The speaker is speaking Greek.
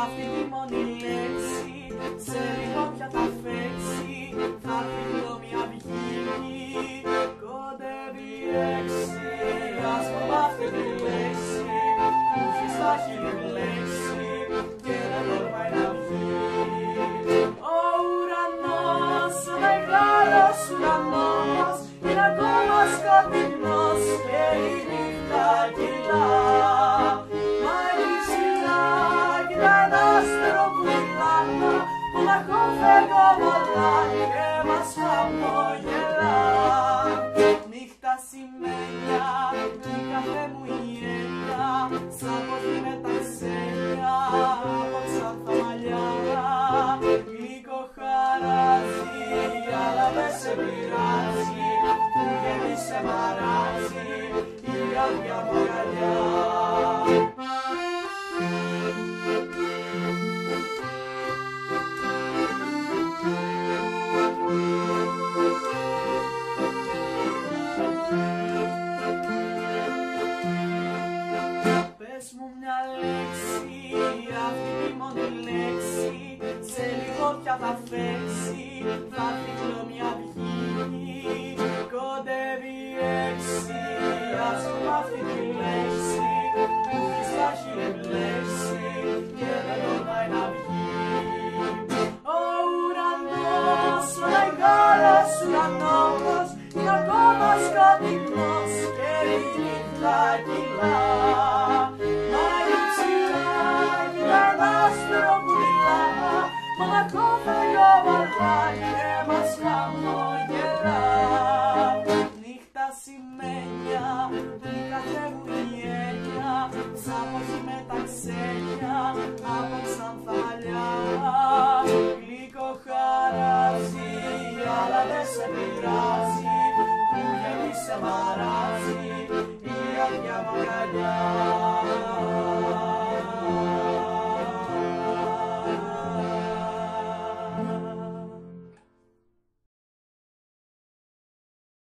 αυτή τη μόνη λέξη, σε λίγο πια θα φέξει, θα φύγω μια αυγή, κοντεύει έξι, ας πούμε αυτή τη λέξη, που έχει στα χείλη μπλέξει και δεν τολμάει να βγει. Ο ουρανός, ο μεγάλος ουρανός, είναι ακόμα σκοτεινός και η νύχτα κυλά. Μα εκεί ψηλά κοιτάει ένα άστρο που μιλάνα, που να φεύγω πολλά και μας χαμογελά. Νύχτα σημαίνια, η καφέ μου η έννοια, σαν πως είναι τα ξένια, από ξανθά μαλλιά. Λίγο χαράζει, αλλά δεν σε πειράζει, που γέμισε μαράζει η άδεια μου αγκαλιά. Πες μου μια λέξη, αυτή τη μόνη λέξη, σε λίγο πια θα φέξει, θα φύγω μια αυγή, κοντεύει έξι, ας πούμε αυτή τη λέξη, που έχει στα χείλη μπλέξει και δεν τολμάει να βγει. Ο ουρανός, ο μεγάλος ουρανός, είναι ακόμα σκοτεινός και η νύχτα κυλά. Μα είναι ψηλά, κοιτάει ένα άστρο που μιλά, μα ακόμα